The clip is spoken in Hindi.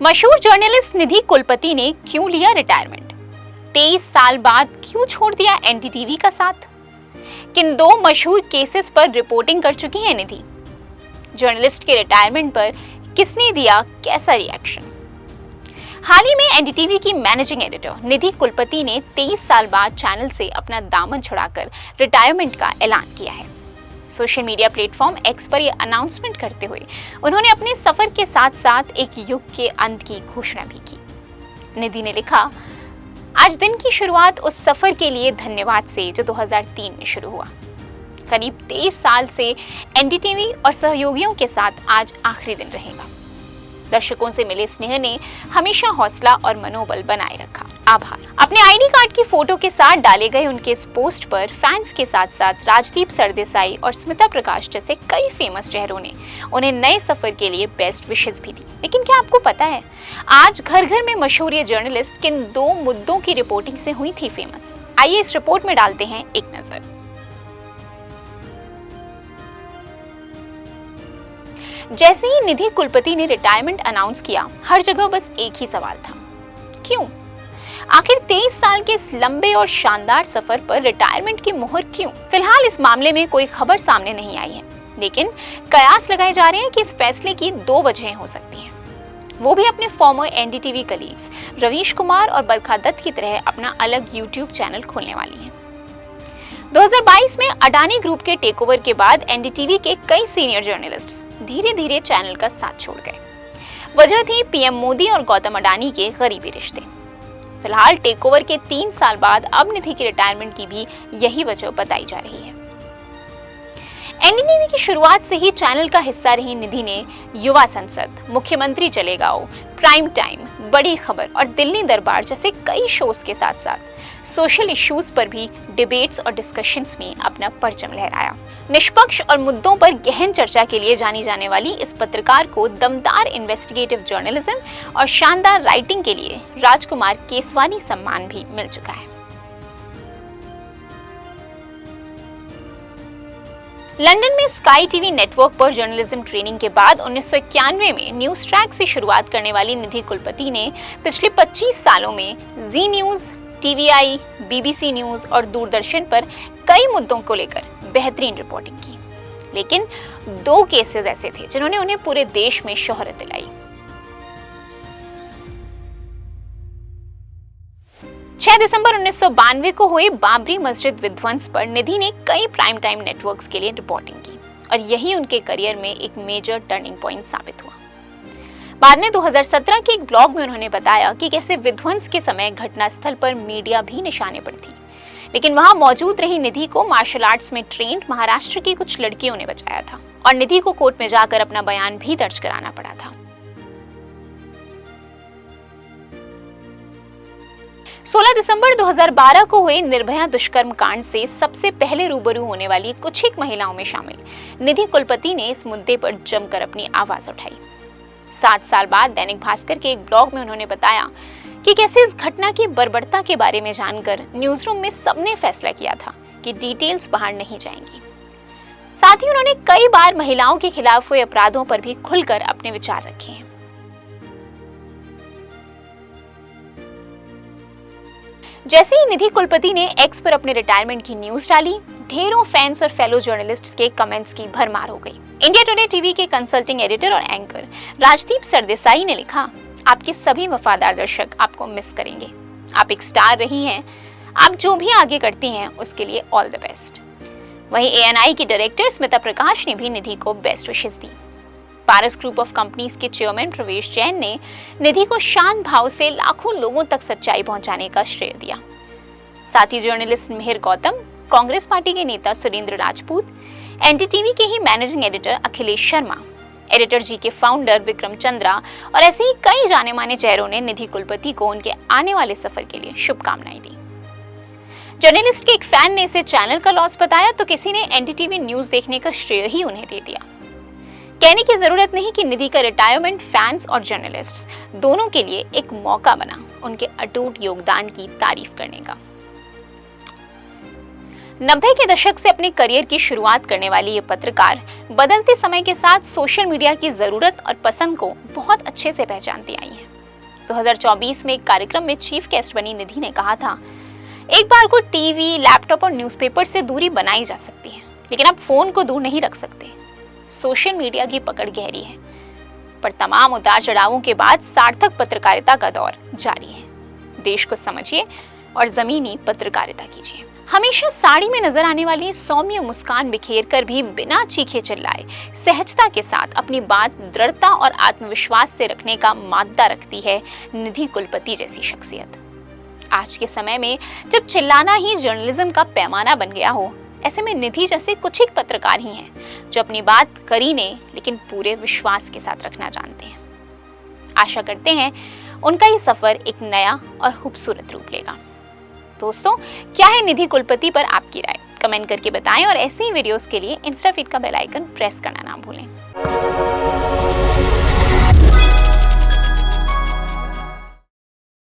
मशहूर जर्नलिस्ट निधि कुलपति ने क्यों लिया रिटायरमेंट? 23 साल बाद क्यों छोड़ दिया एनडीटीवी का साथ? किन दो मशहूर केसेस पर रिपोर्टिंग कर चुकी हैं निधि? जर्नलिस्ट के रिटायरमेंट पर किसने दिया कैसा रिएक्शन? हाल ही में एनडीटीवी की मैनेजिंग एडिटर निधि कुलपति ने 23 साल बाद चैनल से अपना दामन छुड़ाकर रिटायरमेंट का ऐलान किया है। सोशल मीडिया प्लेटफॉर्म एक्स पर यह अनाउंसमेंट करते हुए उन्होंने अपने सफर के साथ साथ एक युग के अंत की घोषणा भी की। निधि ने लिखा, आज दिन की शुरुआत उस सफर के लिए धन्यवाद से जो 2003 में शुरू हुआ। करीब 23 साल से एनडीटीवी और सहयोगियों के साथ आज आखिरी दिन रहेगा। दर्शकों से मिले स्नेह ने हमेशा हौसला और मनोबल बनाए रखा। आभार। अपने आईडी कार्ड की फोटो के साथ डाले गए उनके इस पोस्ट पर फैंस के साथ साथ राजदीप सरदेसाई और स्मिता प्रकाश जैसे कई फेमस चेहरों ने उन्हें नए सफर के लिए बेस्ट विशेस भी दी। लेकिन क्या आपको पता है आज घर घर में मशहूर ये जर्नलिस्ट किन दो मुद्दों की रिपोर्टिंग से हुई थी फेमस? आइए इस रिपोर्ट में डालते हैं एक नजर। जैसे ही निधि कुलपति ने रिटायरमेंट अनाउंस किया, हर जगह बस एक ही सवाल था, क्यों? आखिर 23 साल के इस लंबे और शानदार सफर पर रिटायरमेंट की मोहर क्यों? फिलहाल इस मामले में कोई खबर सामने नहीं आई है, लेकिन कयास लगाए जा रहे हैं कि इस फैसले की दो वजहें हो सकती हैं। वो भी अपने farmer NDTV colleagues Ravish Kumar और बरखा दत्त की तरह अपना अलग यूट्यूब चैनल खोलने वाली हैं। 2022 में अडानी ग्रुप के टेकओवर के बाद एनडीटीवी के कई सीनियर जर्नलिस्ट्स धीरे धीरे चैनल का साथ छोड़ गए। वजह थी पीएम मोदी और गौतम अडानी के करीबी रिश्ते। फिलहाल टेकओवर के 3 साल बाद अब निधि की रिटायरमेंट की भी यही वजह बताई जा रही है। एनडीटीवी की शुरुआत से ही चैनल का हिस्सा रही निधि ने युवा संसद, मुख्यमंत्री चलेगाओ, प्राइम टाइम, बड़ी खबर और दिल्ली दरबार जैसे कई शोज के साथ साथ सोशल इश्यूज पर भी डिबेट्स और डिस्कशंस में अपना परचम लहराया। निष्पक्ष और मुद्दों पर गहन चर्चा के लिए जानी जाने वाली इस पत्रकार को दमदार इन्वेस्टिगेटिव जर्नलिज्म और शानदार राइटिंग के लिए राजकुमार केसवानी सम्मान भी मिल चुका है। लंदन में स्काई टीवी नेटवर्क पर जर्नलिज्म ट्रेनिंग के बाद 1991 में न्यूज ट्रैक से शुरुआत करने वाली निधि कुलपति ने पिछले 25 सालों में जी न्यूज, टीवीआई, बीबीसी न्यूज और दूरदर्शन पर कई मुद्दों को लेकर बेहतरीन रिपोर्टिंग की। लेकिन दो केसेस ऐसे थे जिन्होंने उन्हें पूरे देश में शोहरत दिलाई। 6 दिसंबर 1992 को हुए बाबरी मस्जिद विध्वंस पर निधि ने कई प्राइम टाइम नेटवर्क्स के लिए रिपोर्टिंग की और यही उनके करियर में एक मेजर टर्निंग पॉइंट साबित हुआ। बाद में 2017 के एक ब्लॉग में उन्होंने बताया कि कैसे विध्वंस के समय घटनास्थल पर मीडिया भी निशाने पर थी, लेकिन वहां मौजूद रही निधि को मार्शल आर्ट्स में ट्रेंड महाराष्ट्र की कुछ लड़कियों ने बचाया था और निधि को कोर्ट में जाकर अपना बयान भी दर्ज कराना पड़ा था। 16 दिसंबर 2012 को हुए निर्भया दुष्कर्म कांड से सबसे पहले रूबरू होने वाली कुछ एक महिलाओं में शामिल निधि कुलपति ने इस मुद्दे पर जमकर अपनी आवाज उठाई। 7 साल बाद दैनिक भास्कर के एक ब्लॉग में उन्होंने बताया कि कैसे इस घटना की बर्बरता के बारे में जानकर न्यूज़रूम में सबने फैसला किया था कि डिटेल्स बाहर नहीं जाएंगी। साथ ही उन्होंने कई बार महिलाओं के खिलाफ हुए अपराधों पर भी खुलकर अपने विचार रखे हैं। जैसे ही निधि कुलपति ने एक्स पर अपने रिटायरमेंट की न्यूज डाली, ढेरों फैंस और फेलो जर्नलिस्ट्स के कमेंट्स की भरमार हो गई। इंडिया टुडे टीवी के कंसल्टिंग एडिटर और एंकर राजदीप सरदेसाई ने लिखा, आपके सभी वफादार दर्शक आपको मिस करेंगे। आप एक स्टार रही हैं। आप जो भी आगे करती हैं उसके लिए ऑल द बेस्ट। वहीं एएनआई की डायरेक्टर स्मिता प्रकाश ने भी निधि को best wishes the. Paras group of companies के चेयरमैन प्रवेश जैन ने निधि को शांत भाव से लाखों लोगों तक सच्चाई पहुंचाने का श्रेय दिया। साथ ही जर्नलिस्ट मिहिर गौतम, कांग्रेस पार्टी के नेता सुरेंद्र राजपूत, एनडीटीवी के ही managing editor Akhilesh Sharma, editor ji के फाउंडर विक्रम चंद्रा और ऐसे ही कई जाने माने चेहरों ने निधि कुलपति को उनके आने वाले सफर के लिए शुभकामनाएं दी। जर्नलिस्ट के एक फैन ने इसे चैनल का लॉस बताया तो किसी ने एनडीटीवी न्यूज देखने का श्रेय ही उन्हें दे दिया। कहने की जरूरत नहीं कि निधि का रिटायरमेंट फैंस और जर्नलिस्ट्स दोनों के लिए एक मौका बना उनके अटूट योगदान की तारीफ करने का। 90 के दशक से अपने करियर की शुरुआत करने वाली ये पत्रकार बदलते समय के साथ सोशल मीडिया की जरूरत और पसंद को बहुत अच्छे से पहचानती आई हैं। 2024 में एक कार्यक्रम में चीफ गेस्ट बनी निधि ने कहा था, एक बार को टीवी, लैपटॉप और न्यूज़पेपर से दूरी बनाई जा सकती है, लेकिन आप फोन को दूर नहीं रख सकते। सोशल मीडिया की पकड़ गहरी है, पर तमाम उतार चढ़ावों के बाद सार्थक पत्रकारिता का दौर जारी है। देश को समझिए और जमीनी पत्रकारिता कीजिए। हमेशा साड़ी में नजर आने वाली सौम्य मुस्कान बिखेर कर भी बिना चीखे चिल्लाए सहजता के साथ अपनी बात दृढ़ता और आत्मविश्वास से रखने का मादा रखती है निधि कुलपति जैसी शख्सियत। आज के समय में जब चिल्लाना ही जर्नलिज्म का पैमाना बन गया हो, ऐसे में निधि जैसे कुछ ही पत्रकार ही हैं जो अपनी बात करीने लेकिन पूरे विश्वास के साथ रखना जानते हैं। आशा करते हैं उनका ये सफर एक नया और खूबसूरत रूप लेगा। दोस्तों, क्या है निधि कुलपति पर आपकी राय? कमेंट करके बताएं और ऐसे ही वीडियोस के लिए इंस्टा फीड का बेल आइकन प्रेस करना ना भूलें।